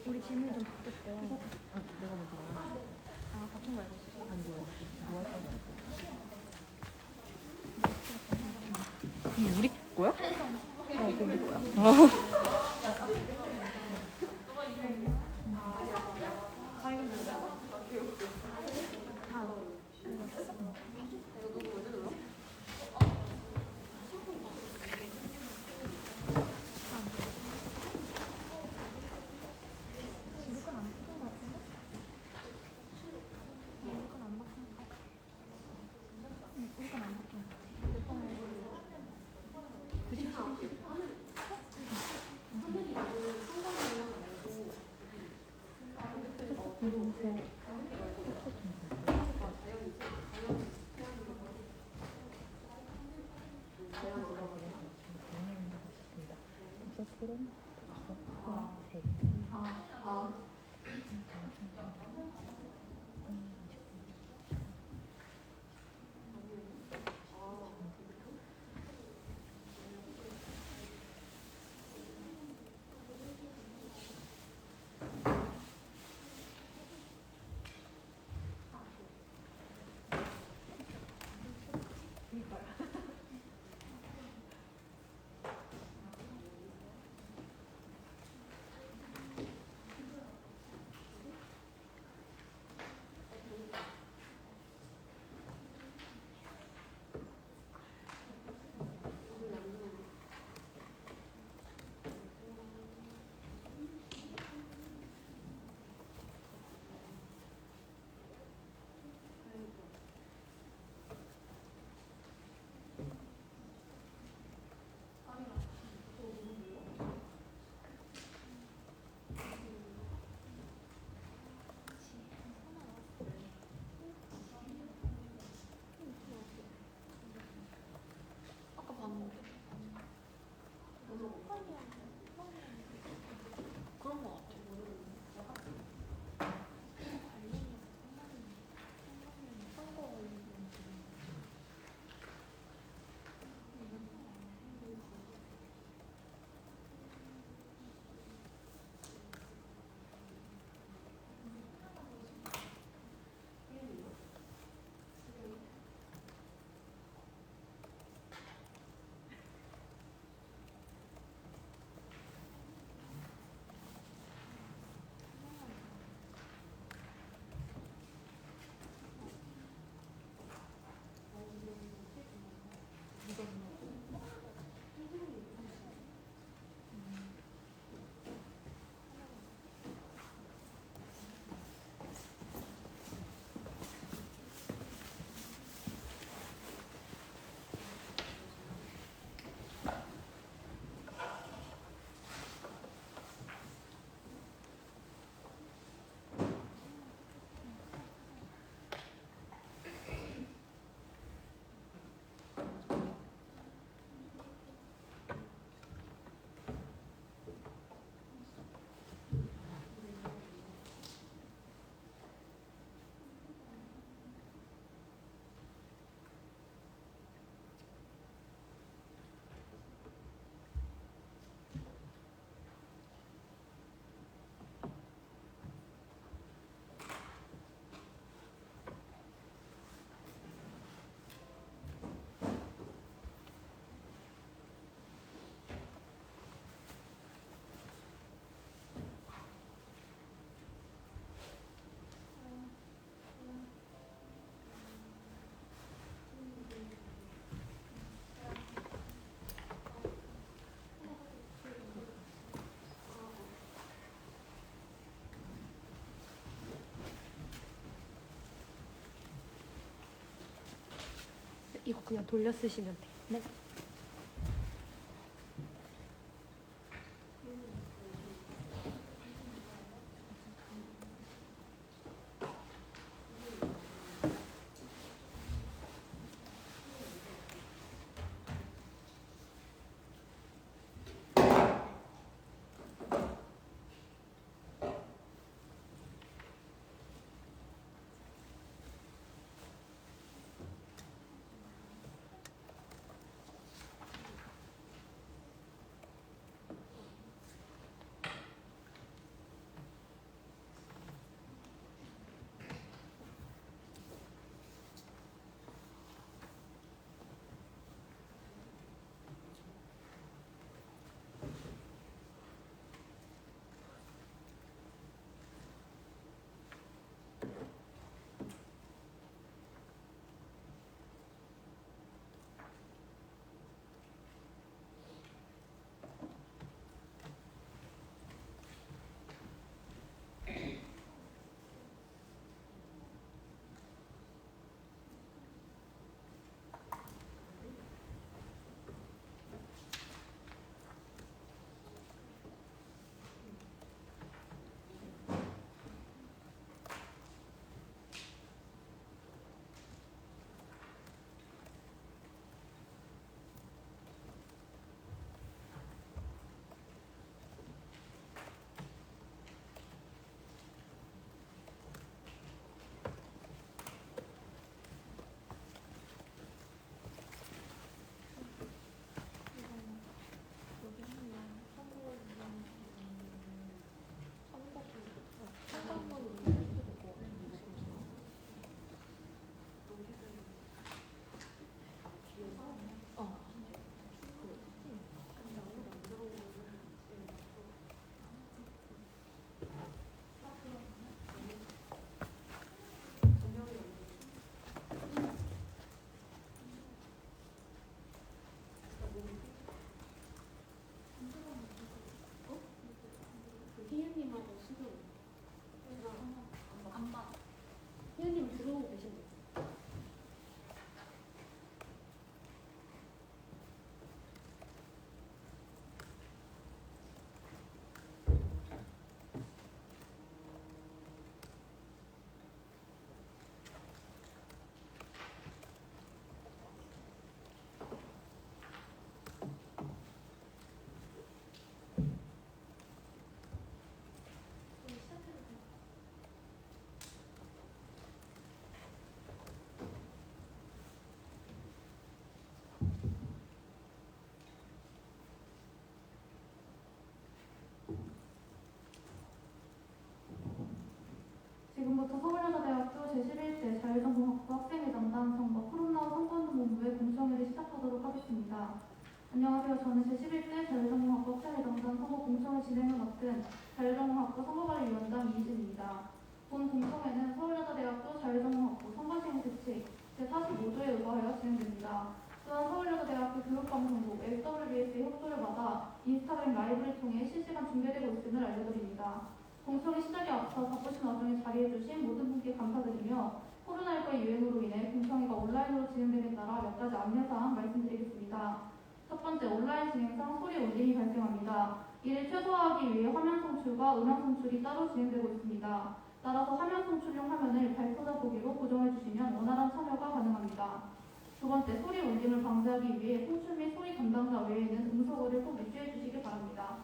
우리 질문 좀 바꿀게요. 내가 먼저 말해. 바꾼 거 알고 있어. 아니, 뭐 할 거야? 우리 거야? 우리 거야. 이거 그냥 돌려 쓰시면 돼. 네. 하겠습니다. 안녕하세요. 저는 제11대 자율전공학부 학생회장단 선거 공청회 진행을 맡은 자율전공학부 선거관리위원장 이희진입니다. 본 공청회는 서울여자대학교 자율전공학부 선거시행 대책 제45조에 의거하여 진행됩니다. 또한 서울여자대학교 교육방송국 SWBS의 협조를 받아 인스타그램 라이브를 통해 실시간 중계되고 있음을 알려드립니다. 공청회 시작에 앞서 바쁘신 와중에 자리해주신 모든 분께 감사드리며 코로나19의 유행으로 인해 공청회가 온라인으로 진행됨에 따라 몇 가지 안내사항 말씀드리겠습니다. 첫 번째, 온라인 진행상 소리 울림이 발생합니다. 이를 최소화하기 위해 화면 송출과 음향 송출이 따로 진행되고 있습니다. 따라서 화면 송출용 화면을 발표자 보기로 고정해 주시면 원활한 참여가 가능합니다. 두 번째, 소리 울림을 방지하기 위해 송출 및 소리 담당자 외에는 음소거를 꼭 유지해 주시기 바랍니다.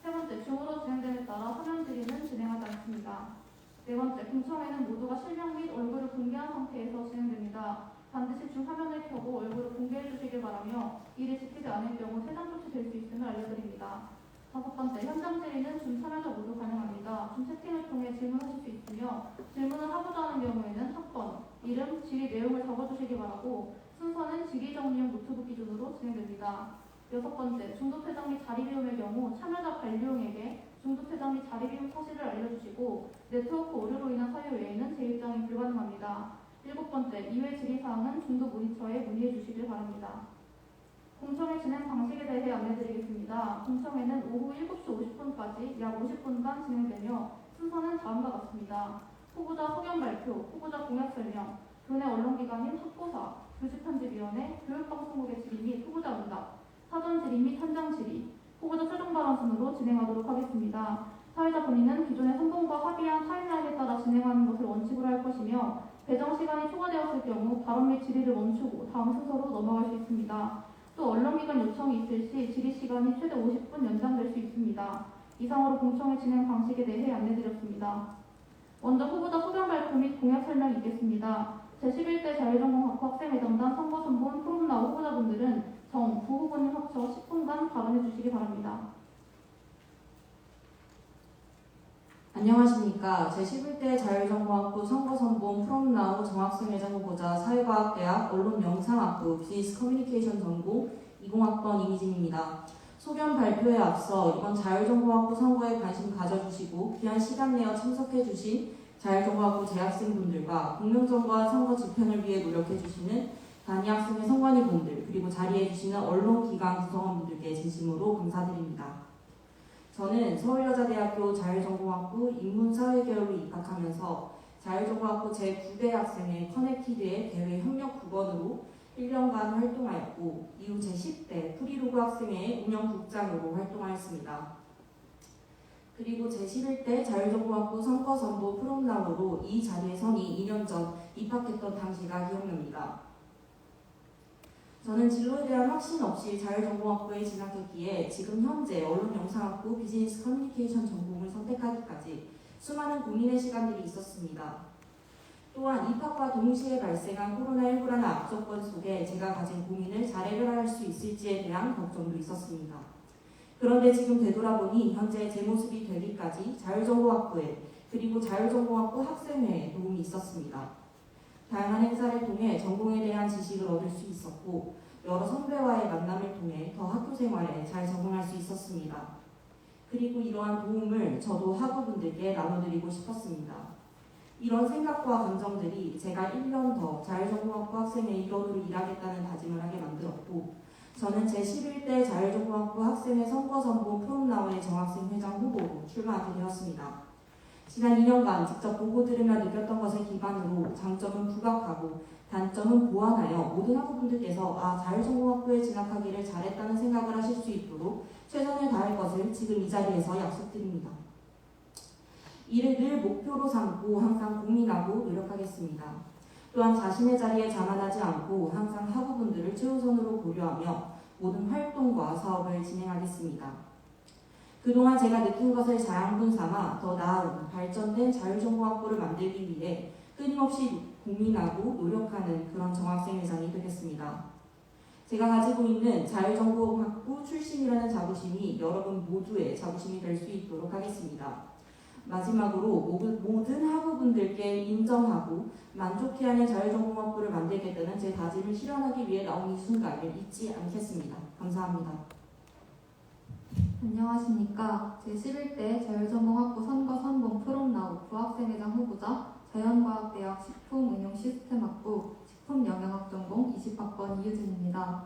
세 번째, 줌으로 진행됨에 따라 화면 질의는 진행하지 않습니다. 네 번째, 공청회는 모두가 실명 및 얼굴을 공개한 상태에서 진행됩니다. 반드시 줌 화면을 켜고 얼굴을 공개해 주시길 바라며 이를 지키지 않을 경우 세상 조치될 수 있음을 알려드립니다. 다섯 번째, 현장 질의는 줌 참여자 모두 가능합니다. 줌 채팅을 통해 질문하실 수 있으며 질문을 하고자 하는 경우에는 학번, 이름, 질의 내용을 적어주시기 바라고 순서는 질의 정리용 노트북 기준으로 진행됩니다. 여섯 번째, 중도 퇴장 및 자리 비움의 경우 참여자 관리용에게 중도 퇴장 및 자리 비움 사실을 알려주시고 네트워크 오류로 인한 사유 외에는 재입장이 불가능합니다. 일곱 번째, 이외 질의사항은 중도 모니터에 문의해 주시길 바랍니다. 공청회 진행 방식에 대해 안내드리겠습니다. 공청회는 오후 7시 50분까지 약 50분간 진행되며 순서는 다음과 같습니다. 후보자 소견 발표, 후보자 공약 설명, 교내 언론기관인 학보사, 교집편집위원회, 교육방송국의 질의 및 후보자 응답, 사전 질의 및 현장 질의, 후보자 최종 발언 순으로 진행하도록 하겠습니다. 사회자 본인은 기존의 선봉과 합의한 타임라인에 따라 진행하는 것을 원칙으로 할 것이며 배정 시간이 초과되었을 경우 발언 및 질의를 멈추고 다음 순서로 넘어갈 수 있습니다. 또 언론기관 요청이 있을 시 질의 시간이 최대 50분 연장될 수 있습니다. 이상으로 공청회 진행 방식에 대해 안내드렸습니다. 먼저 후보자 소견 발표 및 공약 설명이 있겠습니다. 제11대 자율전공학부 학생회장단 선거선본 프롬나우 후보자분들은 정, 부 후보님 합쳐 10분간 발언해 주시기 바랍니다. 안녕하십니까. 제11대 자율전공학부 선거선본 프롬나우 정학생회장 후보자 사회과학대학 언론영상학부 비즈니스 커뮤니케이션 전공 20학번 이미진입니다. 소견 발표에 앞서 이번 자율전공학부 선거에 관심 가져주시고 귀한 시간 내어 참석해주신 자율전공학부 재학생분들과 공명정과 선거 집행을 위해 노력해주시는 단위학생회 선관위분들 그리고 자리해주시는 언론기관 구성원분들께 진심으로 감사드립니다. 저는 서울여자대학교 자율전공학부 인문사회계열로 입학하면서 자율전공학부 제9대 학생회 커넥티드의 대외 협력 9번으로 1년간 활동하였고 이후 제10대 프리로그 학생회의 운영국장으로 활동하였습니다. 그리고 제11대 자율전공학부 선거선보 프롬나우로 이 자리에 서니 2년 전 입학했던 당시가 기억납니다. 저는 진로에 대한 확신 없이 자율전공학부에 진학했기에 지금 현재 언론영상학부 비즈니스 커뮤니케이션 전공을 선택하기까지 수많은 고민의 시간들이 있었습니다. 또한 입학과 동시에 발생한 코로나19라는 악조건 속에 제가 가진 고민을 잘 해결할 수 있을지에 대한 걱정도 있었습니다. 그런데 지금 되돌아보니 현재 제 모습이 되기까지 자율전공학부에 그리고 자율전공학부 학생회에 도움이 있었습니다. 다양한 행사를 통해 전공에 대한 지식을 얻을 수 있었고 여러 선배와의 만남을 통해 더 학교 생활에 잘 적응할 수 있었습니다. 그리고 이러한 도움을 저도 학우분들께 나눠드리고 싶었습니다. 이런 생각과 감정들이 제가 1년 더 자율전공학부 학생회 일원으로 일하겠다는 다짐을 하게 만들었고 저는 제11대 자율전공학부 학생회 선거선보 프롬나우의 정학생회장 후보로 출마하게 되었습니다. 지난 2년간 직접 보고 들으며 느꼈던 것을 기반으로 장점은 부각하고 단점은 보완하여 모든 학우분들께서 자율전공학부에 진학하기를 잘했다는 생각을 하실 수 있도록 최선을 다할 것을 지금 이 자리에서 약속드립니다. 이를 늘 목표로 삼고 항상 고민하고 노력하겠습니다. 또한 자신의 자리에 자만하지 않고 항상 학우분들을 최우선으로 고려하며 모든 활동과 사업을 진행하겠습니다. 그동안 제가 느낀 것을 자양분 삼아 더 나은 발전된 자율전공학부를 만들기 위해 끊임없이 고민하고 노력하는 그런 정학생회장이 되겠습니다. 제가 가지고 있는 자율전공학부 출신이라는 자부심이 여러분 모두의 자부심이 될 수 있도록 하겠습니다. 마지막으로 모든 학우분들께 인정하고 만족해 하는 자율전공학부를 만들겠다는 제 다짐을 실현하기 위해 나온 이 순간을 잊지 않겠습니다. 감사합니다. 안녕하십니까. 제11대 자율전공학부 선거 3번 프롬나우 부학생회장 후보자 자연과학대학 식품응용시스템학부 식품영양학 전공 20학번 이유진입니다.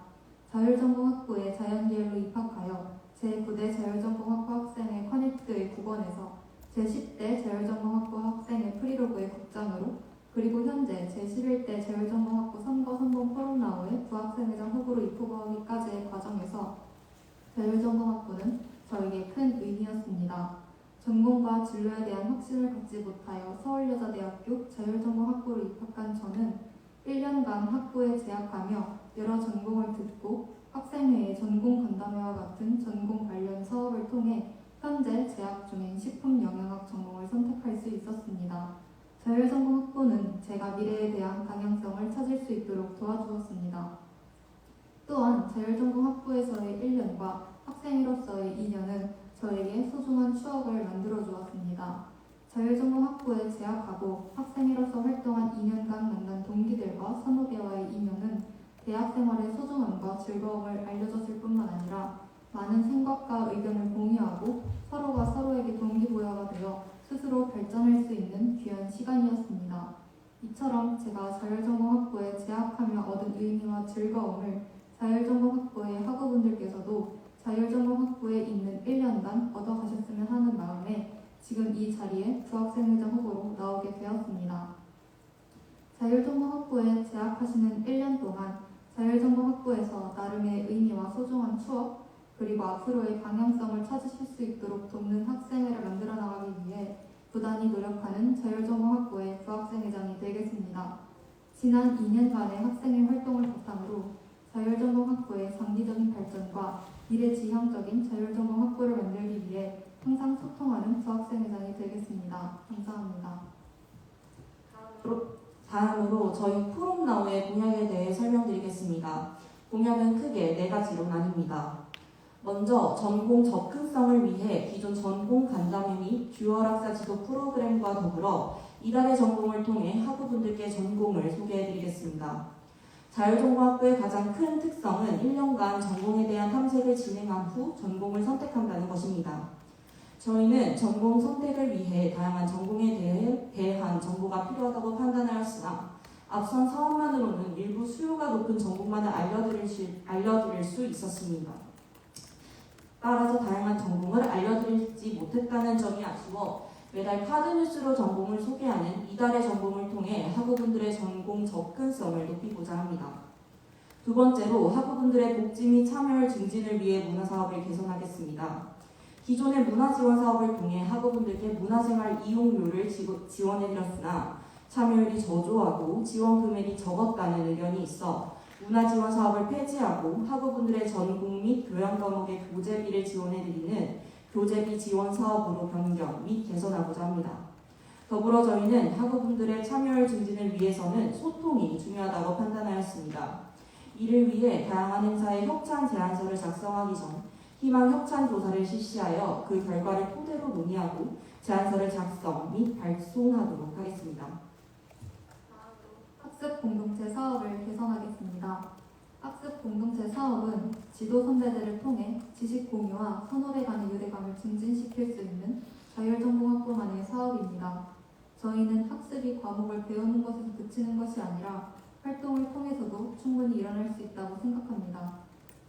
자율전공학부에 자연계열로 입학하여 제9대 자율전공학부 학생회 커넥트의 국원에서 제10대 자율전공학부 학생회 프리로그의 국장으로 그리고 현재 제11대 자율전공학부 선거 3번 프롬나우의 부학생회장 후보로 입후보하기까지의 과정에서 자율전공학부는 저에게 큰 의미였습니다. 전공과 진로에 대한 확신을 갖지 못하여 서울여자대학교 자율전공학부로 입학한 저는 1년간 학부에 재학하며 여러 전공을 듣고 학생회의 전공간담회와 같은 전공 관련 사업을 통해 현재 재학 중인 식품영양학 전공을 선택할 수 있었습니다. 자율전공학부는 제가 미래에 대한 방향성을 찾을 수 있도록 도와주었습니다. 또한 자율전공학부에서의 1년과 학생으로서의 2년은 저에게 소중한 추억을 만들어 주었습니다. 자율전공학부에 재학하고 학생으로서 활동한 2년간 만난 동기들과 선후배와의 인연은 대학생활의 소중함과 즐거움을 알려줬을 뿐만 아니라 많은 생각과 의견을 공유하고 서로가 서로에게 동기부여가 되어 스스로 발전할 수 있는 귀한 시간이었습니다. 이처럼 제가 자율전공학부에 재학하며 얻은 의미와 즐거움을 자율전공학부의 학우분들께서도 자율전공학부에 있는 1년간 얻어가셨으면 하는 마음에 지금 이 자리에 부학생회장 후보로 나오게 되었습니다. 자율전공학부에 재학하시는 1년 동안 자율전공학부에서 나름의 의미와 소중한 추억 그리고 앞으로의 방향성을 찾으실 수 있도록 돕는 학생회를 만들어 나가기 위해 부단히 노력하는 자율전공학부의 부학생회장이 되겠습니다. 지난 2년간의 학생회 활동을 바탕으로 자율전공학부의 장기적인 발전과 미래지향적인 자율전공학부를 만들기 위해 항상 소통하는 부학생회장이 되겠습니다. 감사합니다. 다음으로 저희 프롬나우의 공약에 대해 설명드리겠습니다. 공약은 크게 4가지로 나뉩니다. 먼저 전공 접근성을 위해 기존 전공 간담회 및 듀얼 학사 지도 프로그램과 더불어 이달의 전공을 통해 학우분들께 전공을 소개해드리겠습니다. 자율전공학부의 가장 큰 특성은 1년간 전공에 대한 탐색을 진행한 후 전공을 선택한다는 것입니다. 저희는 전공 선택을 위해 다양한 전공에 대한 정보가 필요하다고 판단하였으나 앞선 사업만으로는 일부 수요가 높은 전공만을 알려드릴 수 있었습니다. 따라서 다양한 전공을 알려드리지 못했다는 점이 아쉬워 매달 카드뉴스로 전공을 소개하는 이달의 전공을 통해 학우분들의 전공 접근성을 높이고자 합니다. 두 번째로 학우분들의 복지 및 참여율 증진을 위해 문화사업을 개선하겠습니다. 기존의 문화지원 사업을 통해 학우분들께 문화생활 이용료를 지원해드렸으나 참여율이 저조하고 지원 금액이 적었다는 의견이 있어 문화지원 사업을 폐지하고 학우분들의 전공 및 교양 과목의 교재비를 지원해드리는 교재비 지원 사업으로 변경 및 개선하고자 합니다. 더불어 저희는 학우분들의 참여율 증진을 위해서는 소통이 중요하다고 판단하였습니다. 이를 위해 다양한 행사의 협찬 제안서를 작성하기 전 희망 협찬 조사를 실시하여 그 결과를 토대로 논의하고 제안서를 작성 및 발송하도록 하겠습니다. 학습 공동체 사업을 개선하겠습니다. 학습 공동체 사업은 지도 선배들을 통해 지식 공유와 선후배 간의 유대감을 증진시킬 수 있는 자율전공학부만의 사업입니다. 저희는 학습이 과목을 배우는 것에서 그치는 것이 아니라 활동을 통해서도 충분히 일어날 수 있다고 생각합니다.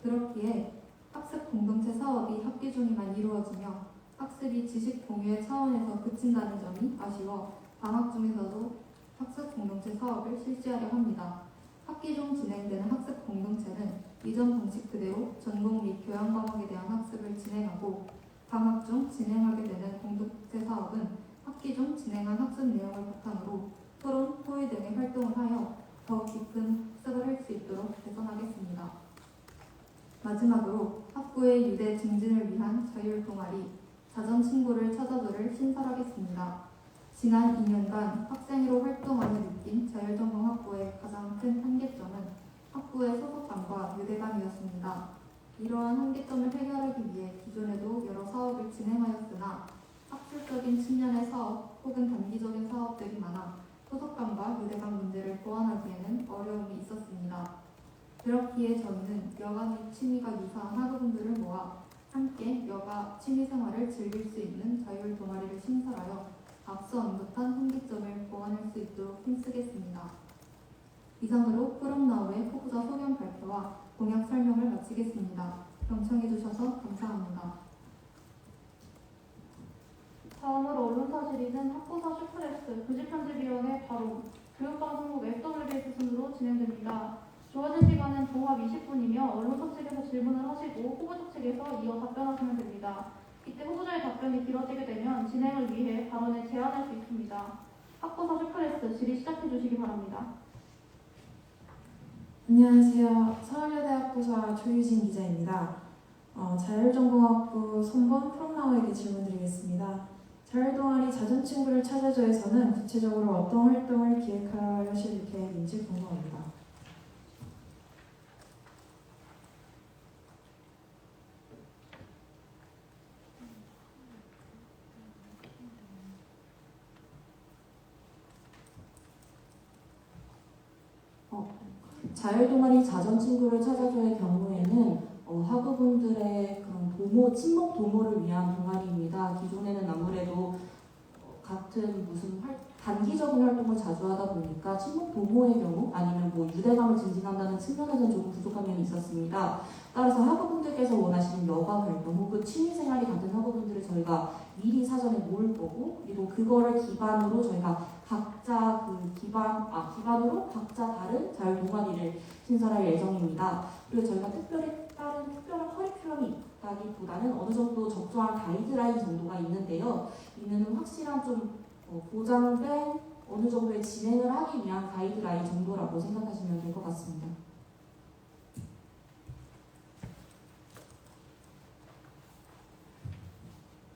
그렇기에 학습 공동체 사업이 학기 중에만 이루어지며 학습이 지식 공유의 차원에서 그친다는 점이 아쉬워 방학 중에서도 학습 공동체 사업을 실시하려 합니다. 학기 중 진행되는 학습 공동체는 이전 방식 그대로 전공 및 교양 과목에 대한 학습을 진행하고 방학 중 진행하게 되는 공동체 사업은 학기 중 진행한 학습 내용을 바탕으로 토론, 토의 등의 활동을 하여 더 깊은 학습을 할 수 있도록 개선하겠습니다. 마지막으로 학부의 유대 증진을 위한 자율 동아리 자전 친구를 찾아줘를 신설하겠습니다. 지난 2년간 학생으로 활동하며 느낀 자율전공학부의 가장 큰 한계점은 학부의 소속감과 유대감이었습니다. 이러한 한계점을 해결하기 위해 기존에도 여러 사업을 진행하였으나 학술적인 측면의 사업 혹은 단기적인 사업들이 많아 소속감과 유대감 문제를 보완하기에는 어려움이 있었습니다. 그렇기에 저희는 여가 및 취미가 유사한 학우분들을 모아 함께 여가 취미생활을 즐길 수 있는 자율 동아리를 신설하여 앞서 언급한 한계점을 보완할 수 있도록 힘쓰겠습니다. 이상으로 프롬나우의 후보자 소견 발표와 공약 설명을 마치겠습니다. 경청해 주셔서 감사합니다. 다음으로 언론사 질의는 학부사 슈프레스 교직편집위원회 바로 교육방송국 FWS 순으로 진행됩니다. 주어진 시간은 종합 20분이며 언론사 측에서 질문을 하시고 후보자 측에서 이어 답변하시면 됩니다. 이때 후보자의 답변이 길어지게 되면 진행을 위해 발언을 제한할 수 있습니다. 학부사 슈프레스 질의 시작해 주시기 바랍니다. 안녕하세요. 서울여대학부사 조유진 기자입니다. 자율전공학부 손본 프롬나우에게 질문드리겠습니다. 자율동아리 자전친구를 찾아줘에서는 구체적으로 어떤 활동을 기획하실 계획인지 궁금합니다. 자율동아리 자전친구를 찾아줘의 경우에는 학우분들의 그런 도모, 친목 도모를 위한 동아리입니다. 기존에는 아무래도 같은 무슨 단기적인 활동을 자주 하다 보니까 친목 도모의 경우 아니면 뭐 유대감을 증진한다는 측면에서는 조금 부족한 면이 있었습니다. 따라서 학우분들께서 원하시는 여가 활동 혹은 취미생활이 같은 학우분들을 저희가 미리 사전에 모을 거고, 그리고 그거를 기반으로 저희가 각자 기반으로 각자 다른 자율 동아리를 신설할 예정입니다. 그리고 저희가 다른 특별한 커리큘럼이 있다기보다는 어느 정도 적정한 가이드라인 정도가 있는데요. 이는 확실한 좀 보장된 어느 정도의 진행을 하기 위한 가이드라인 정도라고 생각하시면 될 것 같습니다.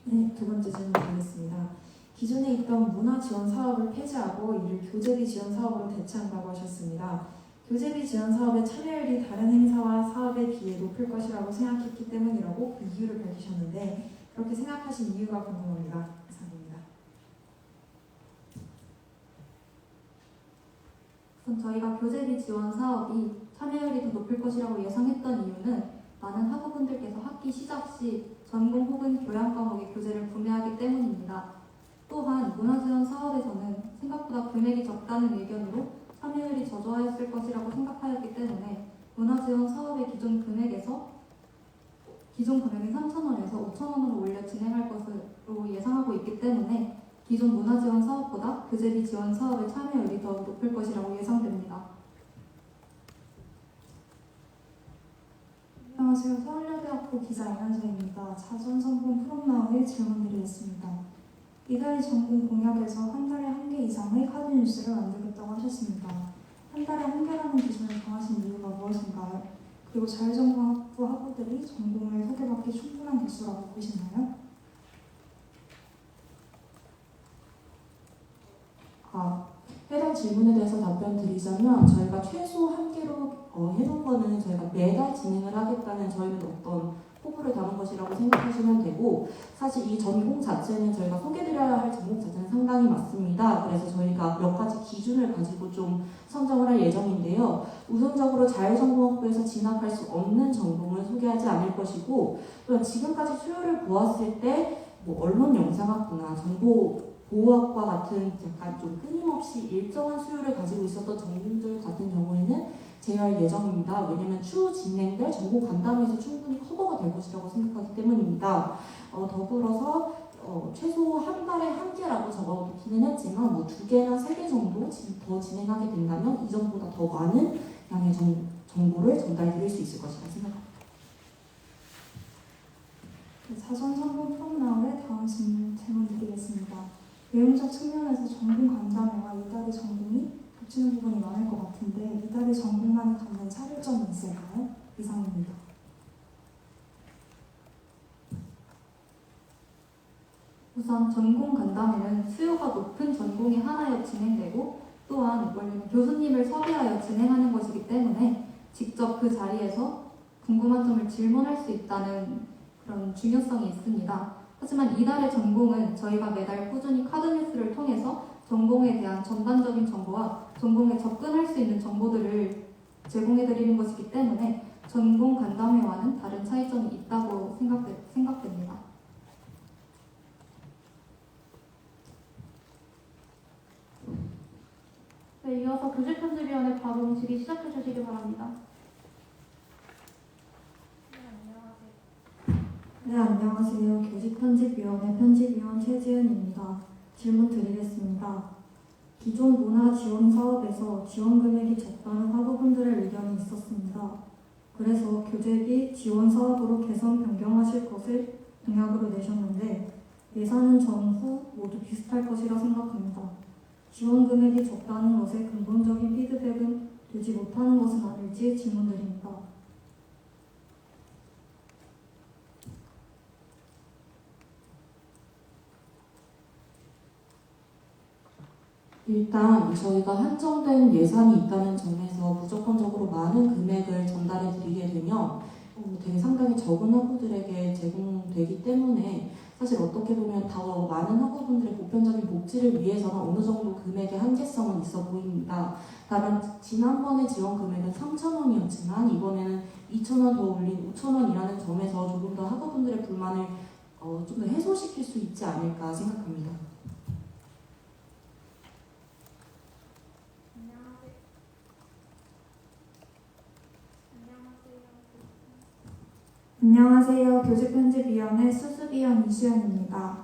네, 두 번째 질문 드리겠습니다. 기존에 있던 문화 지원 사업을 폐지하고 이를 교재비 지원 사업으로 대체한다고 하셨습니다. 교재비 지원 사업의 참여율이 다른 행사와 사업에 비해 높을 것이라고 생각했기 때문이라고 그 이유를 밝히셨는데 그렇게 생각하신 이유가 궁금합니다. 이상입니다. 우선 저희가 교재비 지원 사업이 참여율이 더 높을 것이라고 예상했던 이유는 많은 학우분들께서 학기 시작 시 전공 혹은 교양 과목의 교재를 구매하기 때문입니다. 또한 문화지원 사업에서는 생각보다 금액이 적다는 의견으로 참여율이 저조하였을 것이라고 생각하였기 때문에 문화지원 사업의 기존 금액인 3,000원에서 5,000원으로 올려 진행할 것으로 예상하고 있기 때문에 기존 문화지원 사업보다 교재비 지원 사업의 참여율이 더 높을 것이라고 예상됩니다. 안녕하세요. 서울여대학부 기자 이현서입니다. 자전선본 프롬나우에 질문드리겠습니다. 이달의 전공 공약에서 한 달에 1개 이상의 카드뉴스를 만들겠다고 하셨습니다. 한 달에 1개라는 기준을 정하신 이유가 무엇인가요? 그리고 자율전공학부 학우들이 전공을 소개받기 충분한 개수라고 보시나요? 해당 질문에 대해서 답변 드리자면, 저희가 최소 1개로 해놓은 거는 저희가 매달 진행을 하겠다는 저희는 어떤 포부를 담은 것이라고 생각하시면 되고, 사실 이 전공 자체는 저희가 소개드려야 할 전공 자체는 상당히 많습니다. 그래서 저희가 몇 가지 기준을 가지고 좀 선정을 할 예정인데요. 우선적으로 자율전공학부에서 진학할 수 없는 전공을 소개하지 않을 것이고, 또 지금까지 수요를 보았을 때 뭐 언론 영상학부나 정보보호학과 같은 약간 좀 끊임없이 일정한 수요를 가지고 있었던 전공들 같은 경우에는 제외할 예정입니다. 왜냐하면 추후 진행될 전공 간담회에서 충분히 커버가 될 것이라고 생각하기 때문입니다. 더불어서 최소 한 달에 1개라고 적어두기는 했지만 뭐 2개나 3개 정도 더 진행하게 된다면 이전보다 더 많은 양의 정보를 전달드릴 수 있을 것이라 생각합니다. 자전선본 프롬나우에 다음 질문 드리겠습니다. 내용적 측면에서 전공 간담회와 이달의 전공이 겹치는 부분이 많을 것 같은데 이달의 전공만을 갖는 차별점이 있을까요? 이상입니다. 우선 전공 간담회는 수요가 높은 전공이 하나여 진행되고 또한 원래는 교수님을 섭외하여 진행하는 것이기 때문에 직접 그 자리에서 궁금한 점을 질문할 수 있다는 그런 중요성이 있습니다. 하지만 이달의 전공은 저희가 매달 꾸준히 카드뉴스를 통해서 전공에 대한 전반적인 정보와 전공에 접근할 수 있는 정보들을 제공해드리는 것이기 때문에 전공 간담회와는 다른 차이점이 있다고 생각됩니다. 네, 이어서 교직편집위원회 발언 질의 시작해 주시기 바랍니다. 네, 안녕하세요. 교직편집위원회 편집위원 최지은입니다. 질문 드리겠습니다. 기존 문화 지원 사업에서 지원 금액이 적다는 학우분들의 의견이 있었습니다. 그래서 교재비 지원 사업으로 개선 변경하실 것을 공약으로 내셨는데 예산은 전후 모두 비슷할 것이라 생각합니다. 지원 금액이 적다는 것에 근본적인 피드백은 되지 못하는 것은 아닐지 질문드립니다. 일단 저희가 한정된 예산이 있다는 점에서 무조건적으로 많은 금액을 전달해 드리게 되면 되게 상당히 적은 학우들에게 제공되기 때문에 사실 어떻게 보면 더 많은 학우분들의 보편적인 복지를 위해서는 어느 정도 금액의 한계성은 있어 보입니다. 다만 지난번에 지원 금액은 3,000원이었지만 이번에는 2,000원 더 올린 5,000원이라는 점에서 조금 더 학우분들의 불만을 좀 더 해소시킬 수 있지 않을까 생각합니다. 안녕하세요. 교직편집위원회 수습위원 이수연입니다.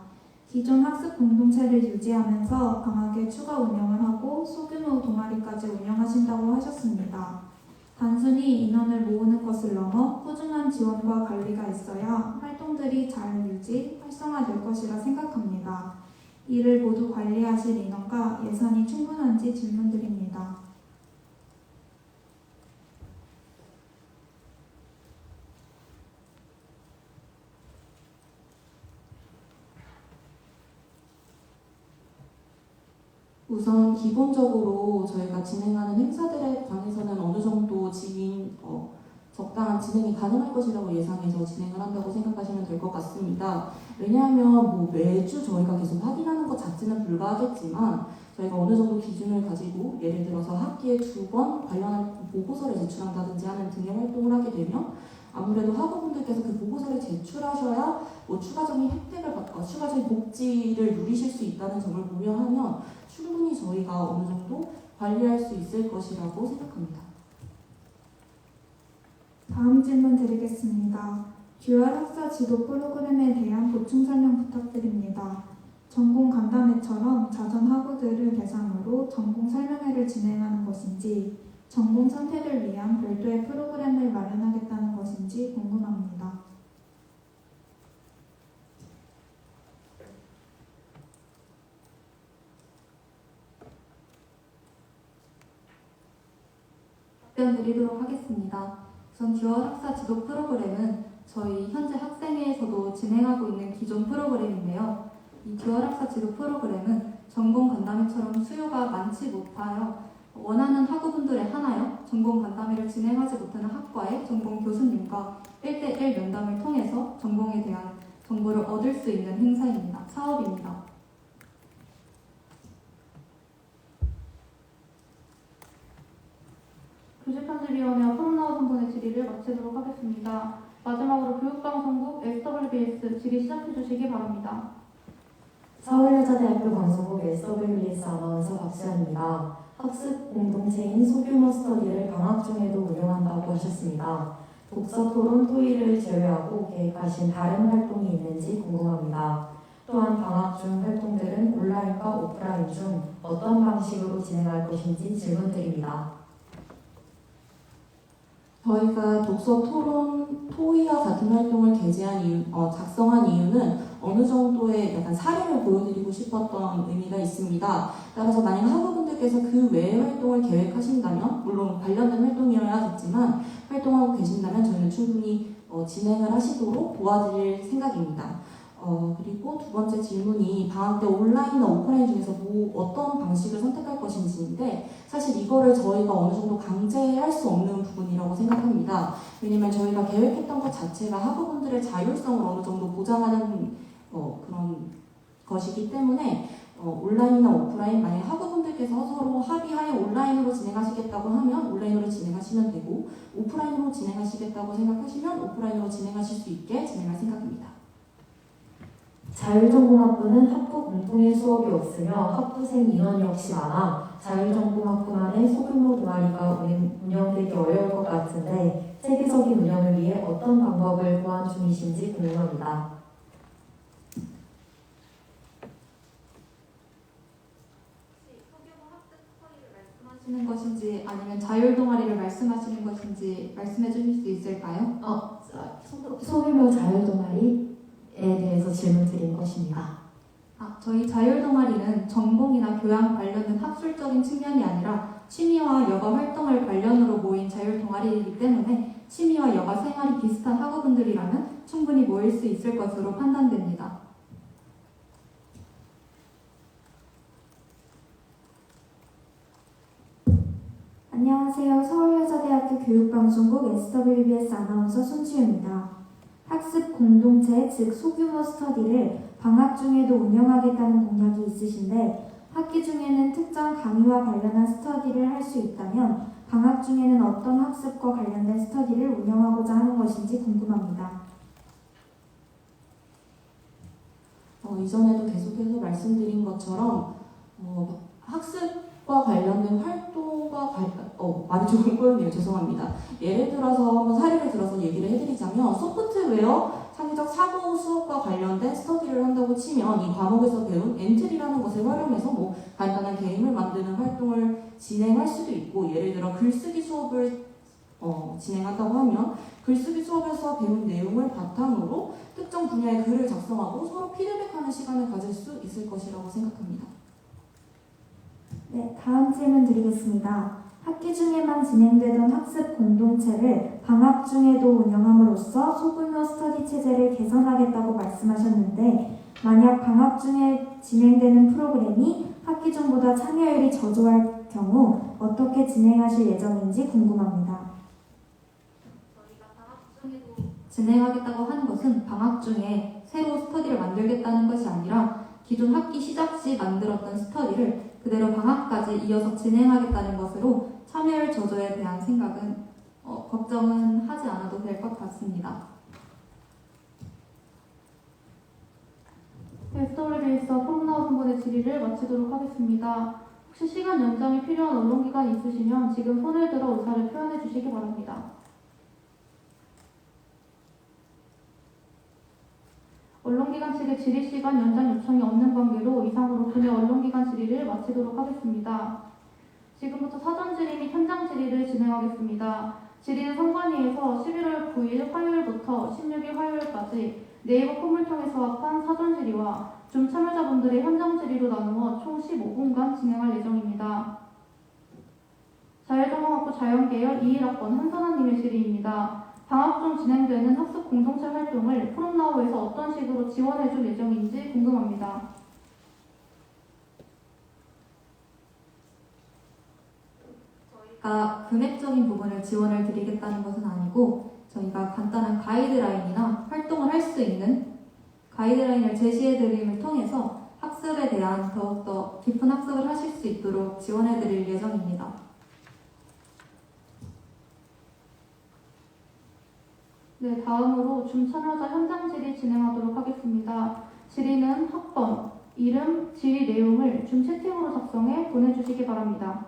기존 학습 공동체를 유지하면서 강하게 추가 운영을 하고 소규모 동아리까지 운영하신다고 하셨습니다. 단순히 인원을 모으는 것을 넘어 꾸준한 지원과 관리가 있어야 활동들이 잘 유지, 활성화될 것이라 생각합니다. 이를 모두 관리하실 인원과 예산이 충분한지 질문드립니다. 우선 기본적으로 저희가 진행하는 행사들에 관해서는 어느 정도 적당한 진행이 가능할 것이라고 예상해서 진행을 한다고 생각하시면 될 것 같습니다. 왜냐하면 매주 저희가 계속 확인하는 것 자체는 불가하겠지만 저희가 어느 정도 기준을 가지고 예를 들어서 학기에 2번 관련한 보고서를 제출한다든지 하는 등의 활동을 하게 되면 아무래도 학우분들께서 그 보고서를 제출하셔야 추가적인 혜택을 받고 추가적인 복지를 누리실 수 있다는 점을 고려하면 충분히 저희가 어느 정도 관리할 수 있을 것이라고 생각합니다. 다음 질문 드리겠습니다. 듀얼 학사 지도 프로그램에 대한 보충 설명 부탁드립니다. 전공 간담회처럼 자전 학우들을 대상으로 전공 설명회를 진행하는 것인지 전공 선택을 위한 별도의 프로그램을 마련하겠다는 것인지 궁금합니다. 답변 드리도록 하겠습니다. 우선 듀얼 학사 지도 프로그램은 저희 현재 학생회에서도 진행하고 있는 기존 프로그램인데요. 이 듀얼 학사 지도 프로그램은 전공 간담회처럼 수요가 많지 못하여 원하는 학우분들에 한하여 전공 간담회를 진행하지 못하는 학과의 전공 교수님과 1대1 면담을 통해서 전공에 대한 정보를 얻을 수 있는 행사입니다. 사업입니다. 교직편집위원회와 포럼나우선분의 질의를 마치도록 하겠습니다. 마지막으로 교육방송국 SWBS 질의 시작해 주시기 바랍니다. 서울여자대학교 방송국 SWBS 아나운서 박수현입니다. 학습 공동체인 소규모 스터디를 방학 중에도 운영한다고 하셨습니다. 독서 토론 토의를 제외하고 계획하신 다른 활동이 있는지 궁금합니다. 또한 방학 중 활동들은 온라인과 오프라인 중 어떤 방식으로 진행할 것인지 질문드립니다. 저희가 독서 토론, 토의와 같은 활동을 작성한 이유는 어느 정도의 약간 사례를 보여드리고 싶었던 의미가 있습니다. 따라서 만약 학우분들께서 그 외의 활동을 계획하신다면, 물론 관련된 활동이어야겠지만 활동하고 계신다면 저희는 충분히 진행을 하시도록 도와드릴 생각입니다. 그리고 두 번째 질문이 방학 때 온라인이나 오프라인 중에서 어떤 방식을 선택할 것인지인데 사실 이거를 저희가 어느 정도 강제할 수 없는 부분이라고 생각합니다. 왜냐면 저희가 계획했던 것 자체가 학우분들의 자율성을 어느 정도 보장하는 그런 것이기 때문에 온라인이나 오프라인 만약 학우분들께서 서로 합의하에 온라인으로 진행하시겠다고 하면 온라인으로 진행하시면 되고 오프라인으로 진행하시겠다고 생각하시면 오프라인으로 진행하실 수 있게 진행할 생각입니다. 자율전공학부는 학부 공통의 수업이 없으며 학부생 인원 역시 많아 자율전공학부만의 소규모 동아리가 운영되기 어려울 것 같은데 체계적인 운영을 위해 어떤 방법을 고안 중이신지 궁금합니다. 하시는 것인지 아니면 자율 동아리를 말씀하시는 것인지 말씀해 주실 수 있을까요? 소규모 자율동아리에 대해서 질문 드린 것입니다. 저희 자율 동아리는 전공이나 교양 관련된 학술적인 측면이 아니라 취미와 여가 활동을 관련으로 모인 자율 동아리이기 때문에 취미와 여가 생활이 비슷한 학우분들이라면 충분히 모일 수 있을 것으로 판단됩니다. 안녕하세요. 서울여자대학교 교육방송국 SWBS 아나운서 손지우입니다. 학습 공동체 즉 소규모 스터디를 방학 중에도 운영하겠다는 공약이 있으신데 학기 중에는 특정 강의와 관련한 스터디를 할 수 있다면 방학 중에는 어떤 학습과 관련된 스터디를 운영하고자 하는 것인지 궁금합니다. 이전에도 계속해서 말씀드린 것처럼 학습과 관련된 활동과 말이 조금 꼬였네요. 죄송합니다. 예를 들어서 한번 사례를 들어서 얘기를 해드리자면 소프트웨어 창의적 사고 수업과 관련된 스터디를 한다고 치면 이 과목에서 배운 엔트리라는 것을 활용해서 간단한 게임을 만드는 활동을 진행할 수도 있고 예를 들어 글쓰기 수업을 진행한다고 하면 글쓰기 수업에서 배운 내용을 바탕으로 특정 분야의 글을 작성하고 서로 피드백하는 시간을 가질 수 있을 것이라고 생각합니다. 네, 다음 질문 드리겠습니다. 학기 중에만 진행되던 학습 공동체를 방학 중에도 운영함으로써 소규모 스터디 체제를 개선하겠다고 말씀하셨는데 만약 방학 중에 진행되는 프로그램이 학기 중보다 참여율이 저조할 경우 어떻게 진행하실 예정인지 궁금합니다. 저희가 방학 중에도 진행하겠다고 하는 것은 방학 중에 새로 스터디를 만들겠다는 것이 아니라 기존 학기 시작 시 만들었던 스터디를 그대로 방학까지 이어서 진행하겠다는 것으로 참여율 저조에 대한 생각은 걱정은 하지 않아도 될 것 같습니다. SWBS 포문나우 선본의 질의를 마치도록 하겠습니다. 혹시 시간 연장이 필요한 언론기관이 있으시면 지금 손을 들어 의사를 표현해 주시기 바랍니다. 언론기관 측의 질의시간 연장 요청이 없는 관계로 이상으로 분야 언론기관 질의를 마치도록 하겠습니다. 지금부터 사전 질의 및 현장 질의를 진행하겠습니다. 질의는 선관위에서 11월 9일 화요일부터 16일 화요일까지 네이버 폼을 통해 수합한 사전 질의와 줌 참여자분들의 현장 질의로 나누어 총 15분간 진행할 예정입니다. 자율전공학부 자연계열 21학번 한선아님의 질의입니다. 방학 중 진행되는 학습 공동체 활동을 포럼나우에서 어떤 식으로 지원해줄 예정인지 궁금합니다. 저희가 금액적인 부분을 지원을 드리겠다는 것은 아니고 저희가 간단한 가이드라인이나 활동을 할 수 있는 가이드라인을 제시해드림을 통해서 학습에 대한 더욱더 깊은 학습을 하실 수 있도록 지원해드릴 예정입니다. 네, 다음으로 줌 참여자 현장 질의 진행하도록 하겠습니다. 질의는 학번, 이름, 질의 내용을 줌 채팅으로 작성해 보내주시기 바랍니다.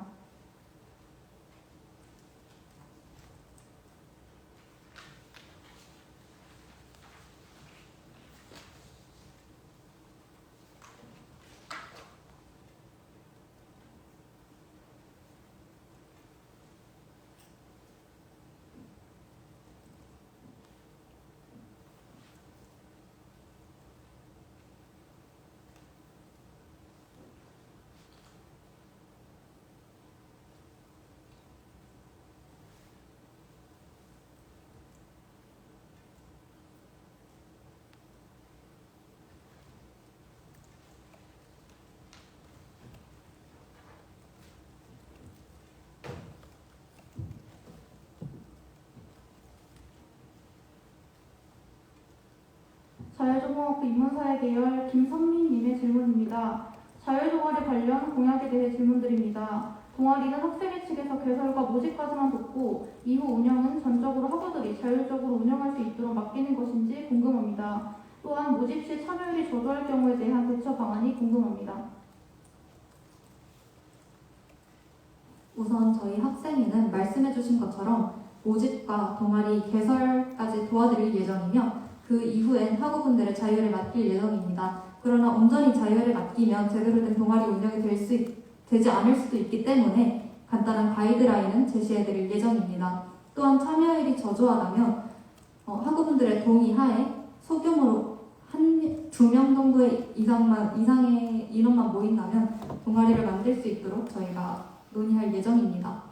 자율전공학부 인문사회 계열 김선민님의 질문입니다. 자율동아리 관련 공약에 대해 질문드립니다. 동아리는 학생회 측에서 개설과 모집까지만 돕고 이후 운영은 전적으로 학우들이 자율적으로 운영할 수 있도록 맡기는 것인지 궁금합니다. 또한 모집 시 참여율이 저조할 경우에 대한 대처 방안이 궁금합니다. 우선 저희 학생회는 말씀해주신 것처럼 모집과 동아리 개설까지 도와드릴 예정이며 그 이후엔 학우분들의 자율에 맡길 예정입니다. 그러나 온전히 자율에 맡기면 제대로 된 동아리 운영이 되지 않을 수도 있기 때문에 간단한 가이드라인은 제시해드릴 예정입니다. 또한 참여율이 저조하다면 학우분들의 동의하에 소규모로 두 명 정도의 이상의 인원만 모인다면 동아리를 만들 수 있도록 저희가 논의할 예정입니다.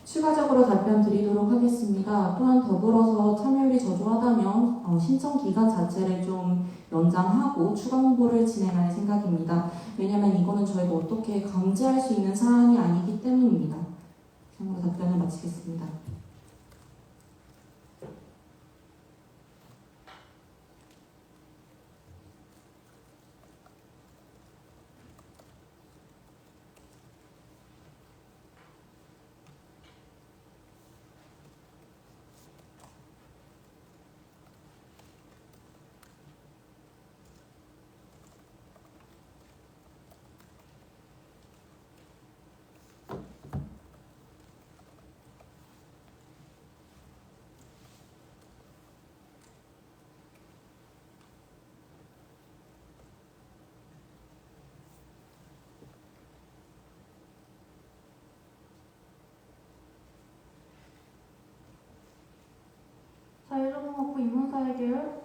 추가적으로 답변 드리도록 하겠습니다. 또한 더불어서 참여율이 저조하다면 신청 기간 자체를 좀 연장하고 추가 홍보를 진행할 생각입니다. 왜냐하면 이거는 저희가 어떻게 강제할 수 있는 사항이 아니기 때문입니다. 이상으로 답변을 마치겠습니다. 자율전공학부 인문사회 계열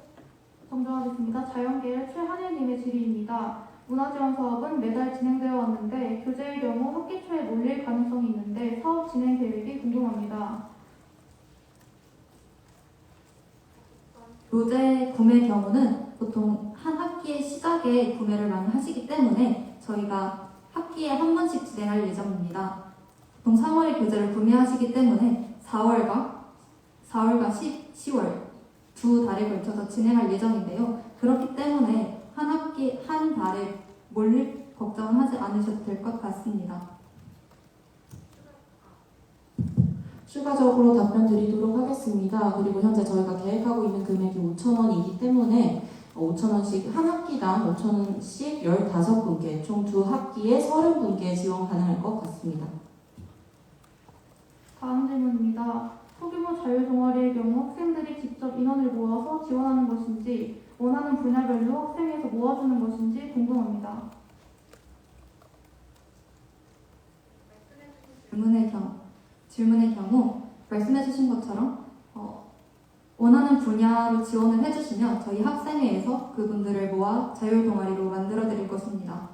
정정하겠습니다. 자연계열 최한일님의 질의입니다. 문화지원 사업은 매달 진행되어 왔는데 교재의 경우 학기 초에 몰릴 가능성이 있는데 사업 진행 계획이 궁금합니다. 교재 구매 경우는 보통 한 학기의 시작에 구매를 많이 하시기 때문에 저희가 학기에 한 번씩 진행할 예정입니다. 보통 3월에 교재를 구매하시기 때문에 4월과 10월 두 달에 걸쳐서 진행할 예정인데요. 그렇기 때문에 한 학기 한 달에 몰릴 걱정은 하지 않으셔도 될 것 같습니다. 추가적으로 답변 드리도록 하겠습니다. 그리고 현재 저희가 계획하고 있는 금액이 5,000원이기 때문에 5,000원씩 한 학기당 5,000원씩 15분께 총 두 학기에 30분께 지원 가능할 것 같습니다. 다음 질문입니다. 소규모 자율동아리의 경우 학생들이 직접 인원을 모아서 지원하는 것인지 원하는 분야별로 학생회에서 모아주는 것인지 궁금합니다. 질문의 경우 말씀해주신 것처럼 원하는 분야로 지원을 해주시면 저희 학생회에서 그분들을 모아 자율동아리로 만들어드릴 것입니다.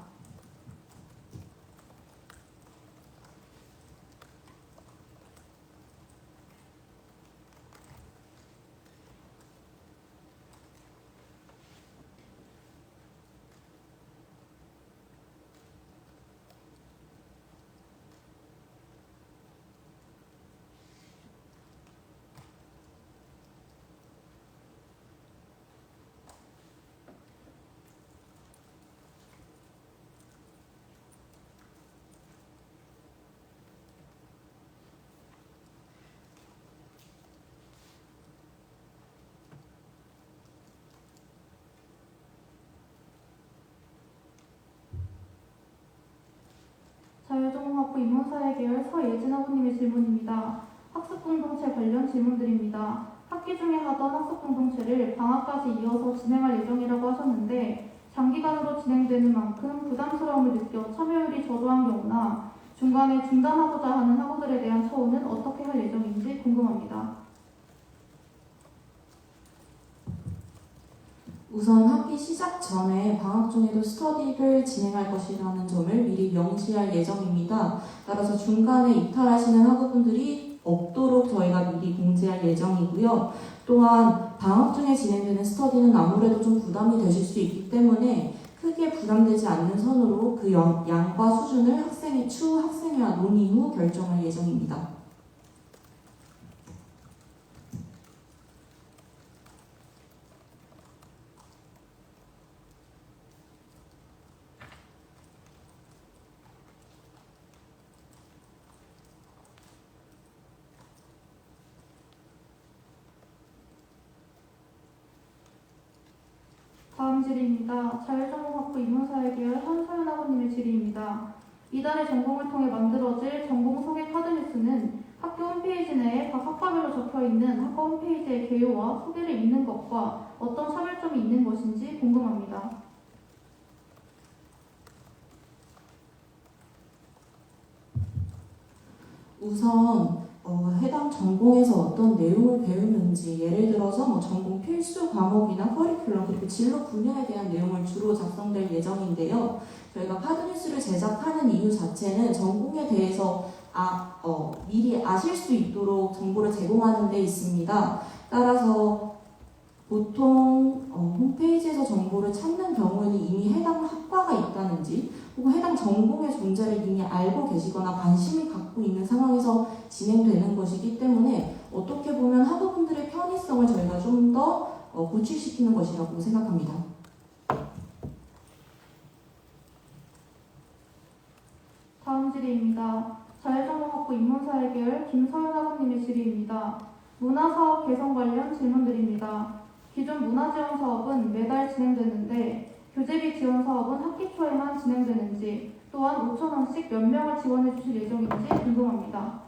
자율전공학부 인문사회 계열 서예진 학우님의 질문입니다. 학습공동체 관련 질문드립니다. 학기 중에 하던 학습공동체를 방학까지 이어서 진행할 예정이라고 하셨는데 장기간으로 진행되는 만큼 부담스러움을 느껴 참여율이 저조한 경우나 중간에 중단하고자 하는 학우들에 대한 처우는 어떻게 할 예정인지 궁금합니다. 우선 학기 시작 전에 방학 중에도 스터디를 진행할 것이라는 점을 미리 명시할 예정입니다. 따라서 중간에 이탈하시는 학우분들이 없도록 저희가 미리 공지할 예정이고요. 또한 방학 중에 진행되는 스터디는 아무래도 좀 부담이 되실 수 있기 때문에 크게 부담되지 않는 선으로 그 양과 수준을 추후 학생회와 논의 후 결정할 예정입니다. 다음 질의입니다. 자율전공학부 인문사회 계열 한소연 학원님의 질의입니다. 이달의 전공을 통해 만들어질 전공 소개 카드뉴스는 학교 홈페이지 내에 각 학과별로 적혀있는 학과 홈페이지의 개요와 소개를 읽는 것과 어떤 차별점이 있는 것인지 궁금합니다. 우선 해당 전공에서 어떤 내용을 배우는지, 예를 들어서 뭐 전공 필수 과목이나 커리큘럼 그리고 진로 분야에 대한 내용을 주로 작성될 예정인데요. 저희가 카드뉴스를 제작하는 이유 자체는 전공에 대해서 미리 아실 수 있도록 정보를 제공하는 데 있습니다. 따라서 보통 홈페이지에서 정보를 찾는 경우에는 이미 해당 학과가 있다는지 혹은 해당 전공의 존재를 이미 알고 계시거나 관심을 갖고 있는 상황에서 진행되는 것이기 때문에 어떻게 보면 학우분들의 편의성을 저희가 좀 더 고취시키는 것이라고 생각합니다. 다음 질의입니다. 자율전공학부 인문사회 계열 김서연 학원님의 질의입니다. 문화사업 개선 관련 질문드립니다. 기존 문화지원 사업은 매달 진행되는데 교재비 지원 사업은 학기 초에만 진행되는지, 또한 5,000원씩 몇 명을 지원해 주실 예정인지 궁금합니다.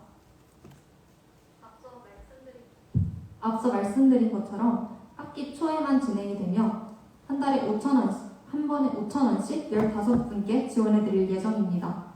앞서 말씀드린 것처럼 학기 초에만 진행이 되며 한 달에 5,000원씩, 한 번에 5,000원씩 15분께 지원해 드릴 예정입니다.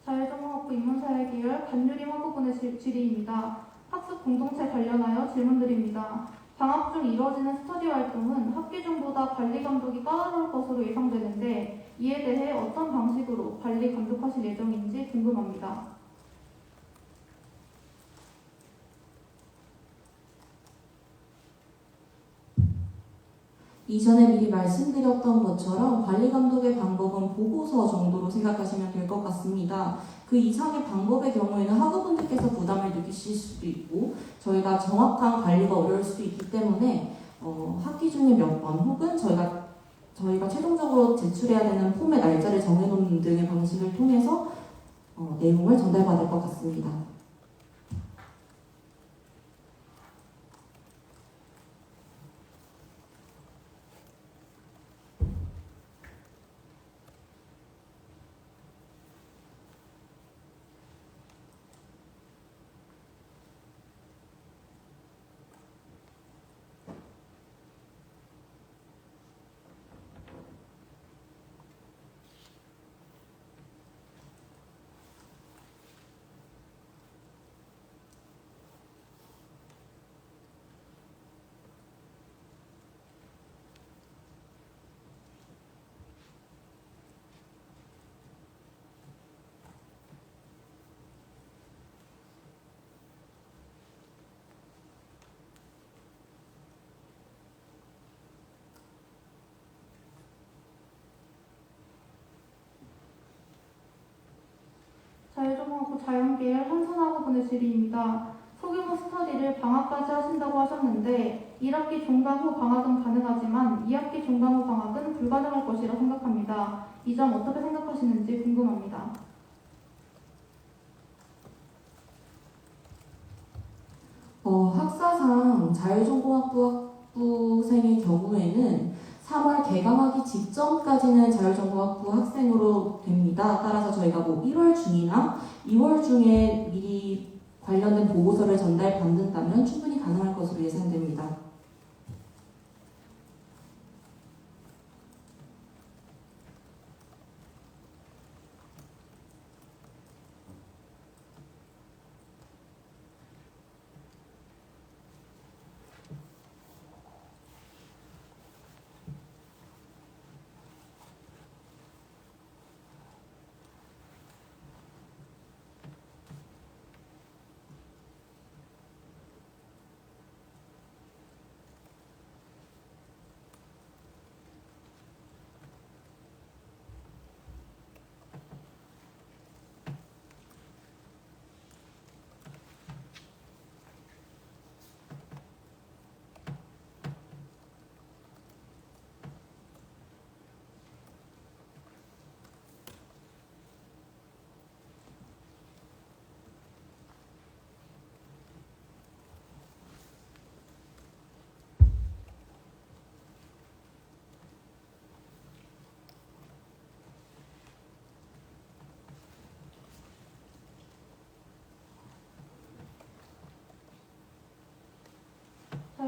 자율전공학부 인문사회 계열 반유림 학부분의 질의입니다. 학습 공동체 관련하여 질문드립니다. 방학 중 이루어지는 스터디 활동은 학기 중보다 관리 감독이 까다로울 것으로 예상되는데 이에 대해 어떤 방식으로 관리 감독하실 예정인지 궁금합니다. 이전에 미리 말씀드렸던 것처럼 관리 감독의 방법은 보고서 정도로 생각하시면 될 것 같습니다. 그 이상의 방법의 경우에는 학우분들께서 부담을 느끼실 수도 있고 저희가 정확한 관리가 어려울 수도 있기 때문에 학기 중에 몇 번 혹은 저희가 최종적으로 제출해야 되는 폼의 날짜를 정해놓는 등의 방식을 통해서 내용을 전달받을 것 같습니다. 자율전공학부 자연계열 한선학부분의 질의입니다. 소규모 스터디를 방학까지 하신다고 하셨는데 1학기 종강 후 방학은 가능하지만 2학기 종강 후 방학은 불가능할 것이라 생각합니다. 이 점 어떻게 생각하시는지 궁금합니다. 학사상 자율전공학부생의 경우에는 3월 개강하기 직전까지는 자율전공학부 학생으로 됩니다. 따라서 저희가 1월 중이나 2월 중에 미리 관련된 보고서를 전달받는다면 충분히 가능할 것으로 예상됩니다.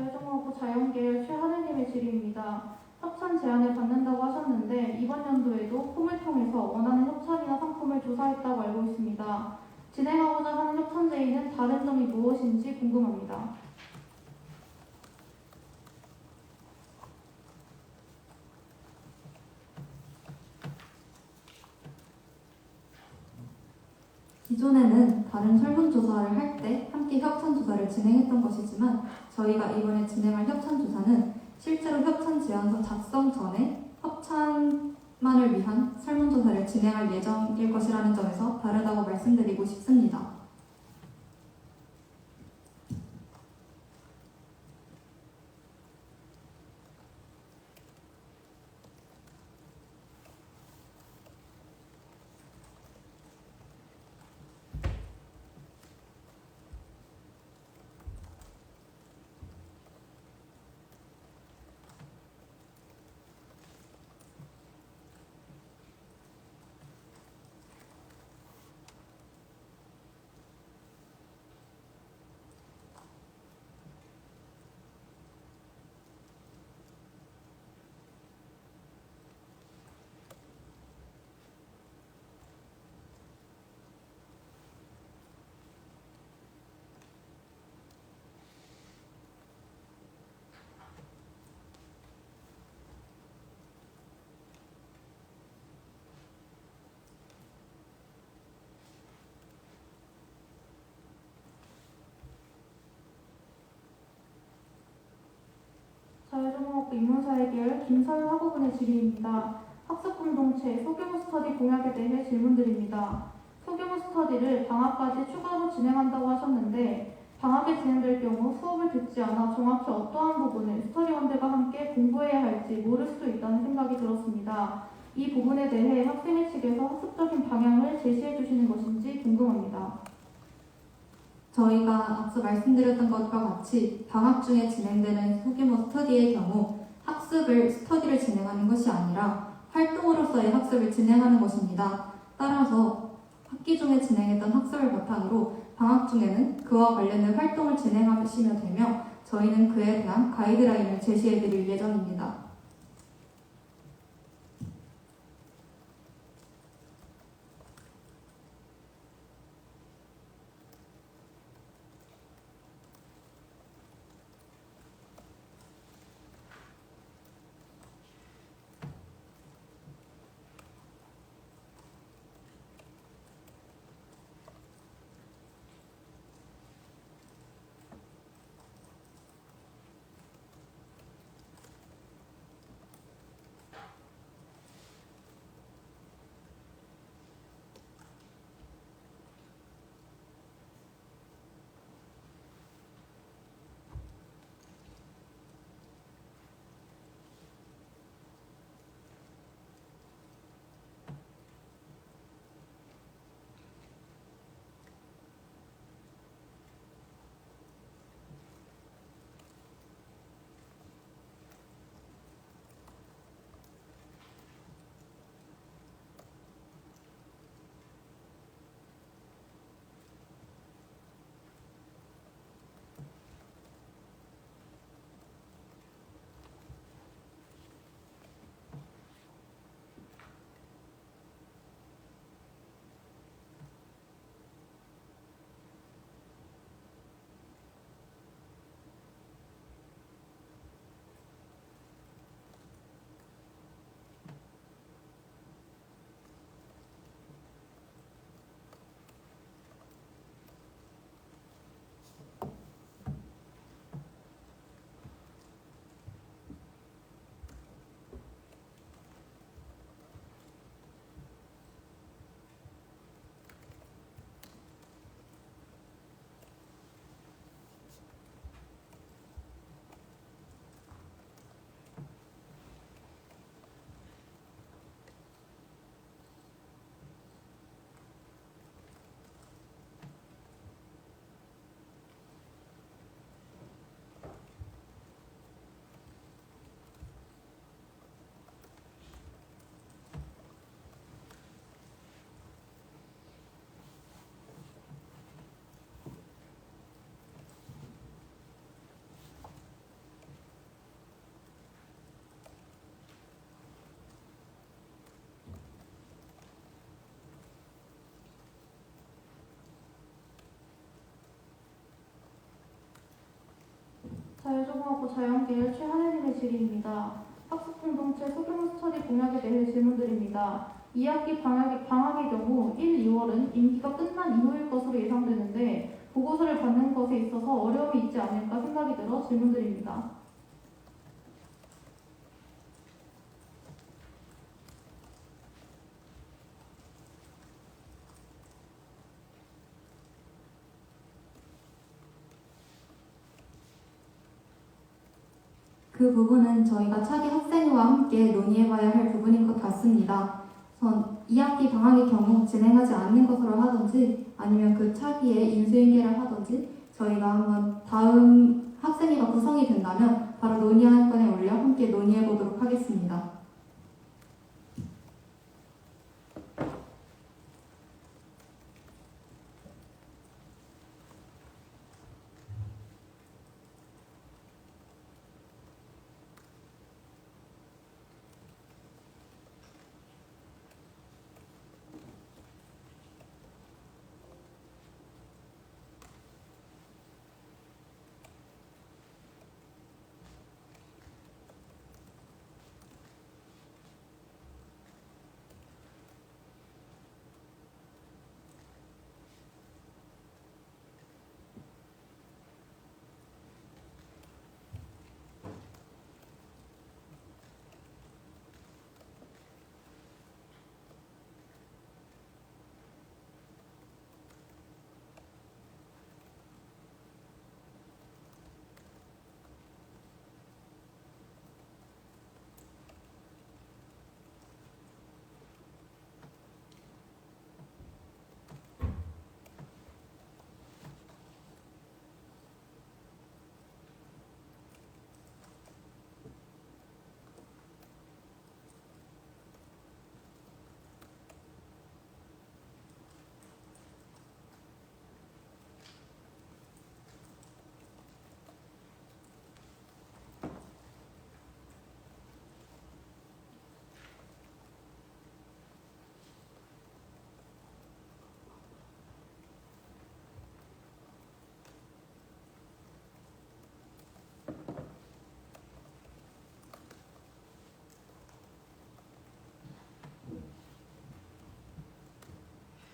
자율전공학부 자연계열 최하늘님의 질의입니다. 협찬 제안을 받는다고 하셨는데 이번 연도에도 폼을 통해서 원하는 협찬이나 상품을 조사했다고 알고 있습니다. 진행하고자 하는 협찬 제의는 다른 점이 무엇인지 궁금합니다. 기존에는 다른 설문조사를 할 때 함께 협찬조사를 진행했던 것이지만 저희가 이번에 진행할 협찬조사는 실제로 협찬 제안서 작성 전에 협찬만을 위한 설문조사를 진행할 예정일 것이라는 점에서 다르다고 말씀드리고 싶습니다. 자율전공학부 인문사회 계열 김서윤 학우분의 질의입니다. 학습공동체 소규모 스터디 공약에 대해 질문드립니다. 소규모 스터디를 방학까지 추가로 진행한다고 하셨는데 방학에 진행될 경우 수업을 듣지 않아 정확히 어떠한 부분을 스터디원들과 함께 공부해야 할지 모를 수도 있다는 생각이 들었습니다. 이 부분에 대해 학생회 측에서 학습적인 방향을 제시해 주시는 것인지 궁금합니다. 저희가 앞서 말씀드렸던 것과 같이 방학 중에 진행되는 소규모 스터디의 경우 스터디를 진행하는 것이 아니라 활동으로서의 학습을 진행하는 것입니다. 따라서 학기 중에 진행했던 학습을 바탕으로 방학 중에는 그와 관련된 활동을 진행하시면 되며 저희는 그에 대한 가이드라인을 제시해 드릴 예정입니다. 자율전공학부 자연계열 최하늘님의 질의입니다. 학습공동체 소규모 스터디 공약에 대해 질문드립니다. 2학기 방학의 경우 1, 2월은 임기가 끝난 이후일 것으로 예상되는데 보고서를 받는 것에 있어서 어려움이 있지 않을까 생각이 들어 질문드립니다. 그 부분은 저희가 차기 학생회와 함께 논의해봐야 할 부분인 것 같습니다. 전 2학기 방학의 경우 진행하지 않는 것으로 하든지 아니면 그 차기에 인수인계를 하든지 저희가 한번 다음 학생회가 구성이 된다면 바로 논의할 건에 올려 함께 논의해보도록 하겠습니다.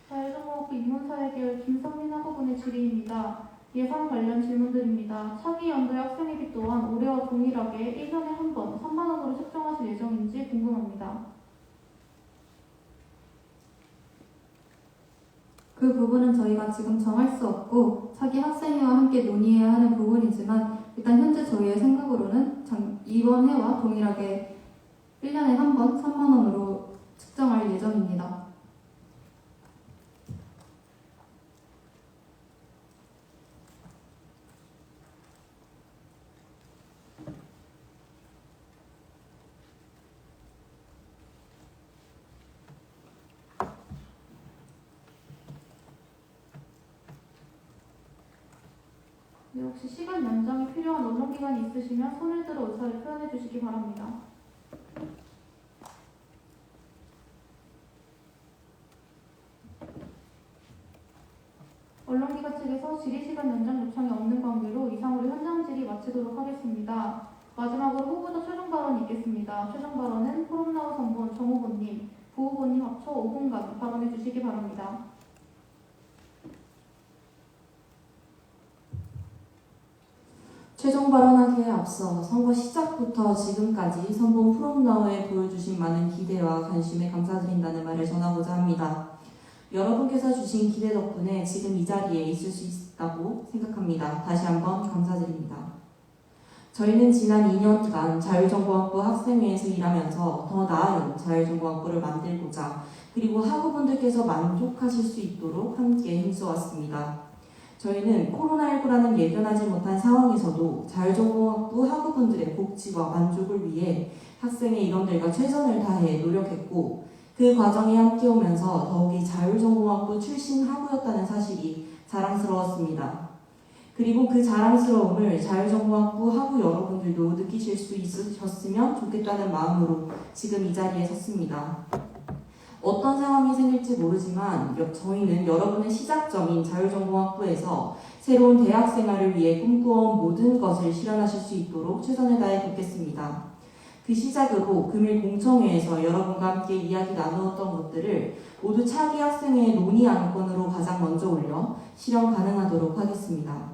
자율전공학부 인문사회계열 김성민 학우분의 질의입니다. 예산 관련 질문드립니다. 차기 연도의 학생회비 또한 올해와 동일하게 1년에 한 번 3만 원으로 책정하실 예정인지 궁금합니다. 그 부분은 저희가 지금 정할 수 없고 차기 학생회와 함께 논의해야 하는 부분이지만 일단 현재 저희의 생각으로는 이번 해와 동일하게 1년에 한 번 3만 원으로 측정할 예정입니다. 네, 혹시 시간 연장이 필요한 언론기관이 있으시면 손을 들어 의사를 표현해 주시기 바랍니다. 언론기관 측에서 질의시간 연장 요청이 없는 관계로 이상으로 현장 질의 마치도록 하겠습니다. 마지막으로 후보자 최종 발언이 있겠습니다. 최종 발언은 포럼나우 선본 정후보님, 부후보님 합쳐 5분간 발언해 주시기 바랍니다. 최종 발언하기에 앞서 선거 시작부터 지금까지 선본 프롬나우에 보여주신 많은 기대와 관심에 감사드린다는 말을 전하고자 합니다. 여러분께서 주신 기대 덕분에 지금 이 자리에 있을 수 있다고 생각합니다. 다시 한번 감사드립니다. 저희는 지난 2년간 자율전공학부 학생회에서 일하면서 더 나은 자율전공학부를 만들고자 그리고 학우분들께서 만족하실 수 있도록 함께 힘써왔습니다. 저희는 코로나19라는 예견하지 못한 상황에서도 자율전공학부 학우분들의 복지와 만족을 위해 학생의 일원들과 최선을 다해 노력했고 그 과정에 함께 오면서 더욱이 자율전공학부 출신 학우였다는 사실이 자랑스러웠습니다. 그리고 그 자랑스러움을 자율전공학부 학우 여러분들도 느끼실 수 있으셨으면 좋겠다는 마음으로 지금 이 자리에 섰습니다. 어떤 상황이 생길지 모르지만 저희는 여러분의 시작점인 자율전공학부에서 새로운 대학 생활을 위해 꿈꾸어온 모든 것을 실현하실 수 있도록 최선을 다해 돕겠습니다. 그 시작으로 금일 공청회에서 여러분과 함께 이야기 나누었던 것들을 모두 차기 학생회의 논의 안건으로 가장 먼저 올려 실현 가능하도록 하겠습니다.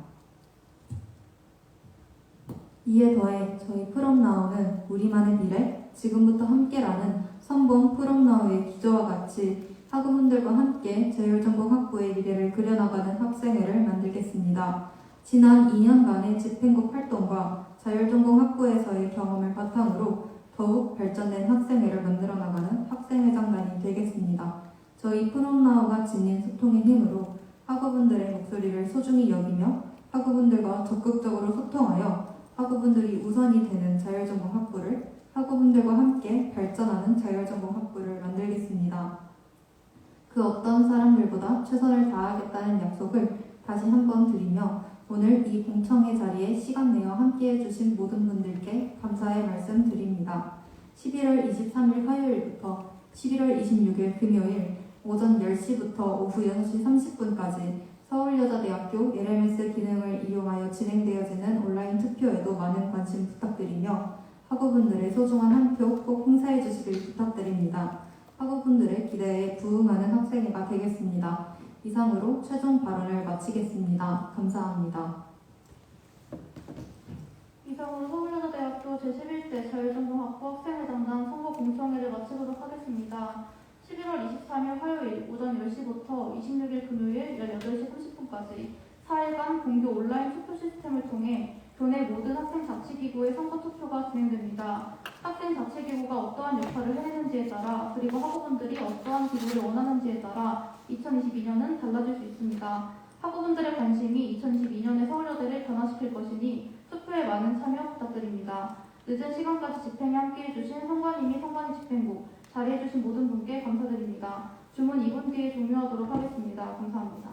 이에 더해 저희 프롬나우는 우리만의 미래, 지금부터 함께라는 선본 프롬나우의 기조와 같이 학우분들과 함께 자율전공학부의 미래를 그려나가는 학생회를 만들겠습니다. 지난 2년간의 집행국 활동과 자율전공학부에서의 경험을 바탕으로 더욱 발전된 학생회를 만들어 나가는 학생회장단이 되겠습니다. 저희 프롬나우가 지닌 소통의 힘으로 학우분들의 목소리를 소중히 여기며 학우분들과 적극적으로 소통하여 학우분들이 우선이 되는 자율전공학부를 학우분들과 함께 발전하는 자율전공학부를 만들겠습니다. 그 어떤 사람들보다 최선을 다하겠다는 약속을 다시 한번 드리며 오늘 이 공청회 자리에 시간 내어 함께해 주신 모든 분들께 감사의 말씀 드립니다. 11월 23일 화요일부터 11월 26일 금요일 오전 10시부터 오후 6시 30분까지 서울여자대학교 LMS 기능을 이용하여 진행되어지는 온라인 투표에도 많은 관심 부탁드리며 학우분들의 소중한 한 표 꼭 행사해 주시길 부탁드립니다. 학우분들의 기대에 부응하는 학생회가 되겠습니다. 이상으로 최종 발언을 마치겠습니다. 감사합니다. 이상으로 서울여자대학교 제11대 자율전공학부 학생회장단 선거 공청회를 마치도록 하겠습니다. 11월 23일 화요일 오전 10시부터 26일 금요일 18시 30분까지 4일간 공교 온라인 투표 시스템을 통해 교내 모든 학생 자치기구의 선거 투표가 진행됩니다. 학생 자치기구가 어떠한 역할을 해내는지에 따라 그리고 학우분들이 어떠한 기구를 원하는지에 따라 2022년은 달라질 수 있습니다. 학우분들의 관심이 2022년의 서울여대를 변화시킬 것이니 투표에 많은 참여 부탁드립니다. 늦은 시간까지 집행에 함께해주신 성관이 및 성관이 집행부 자리해주신 모든 분께 감사드립니다. 주문 2분 뒤에 종료하도록 하겠습니다. 감사합니다.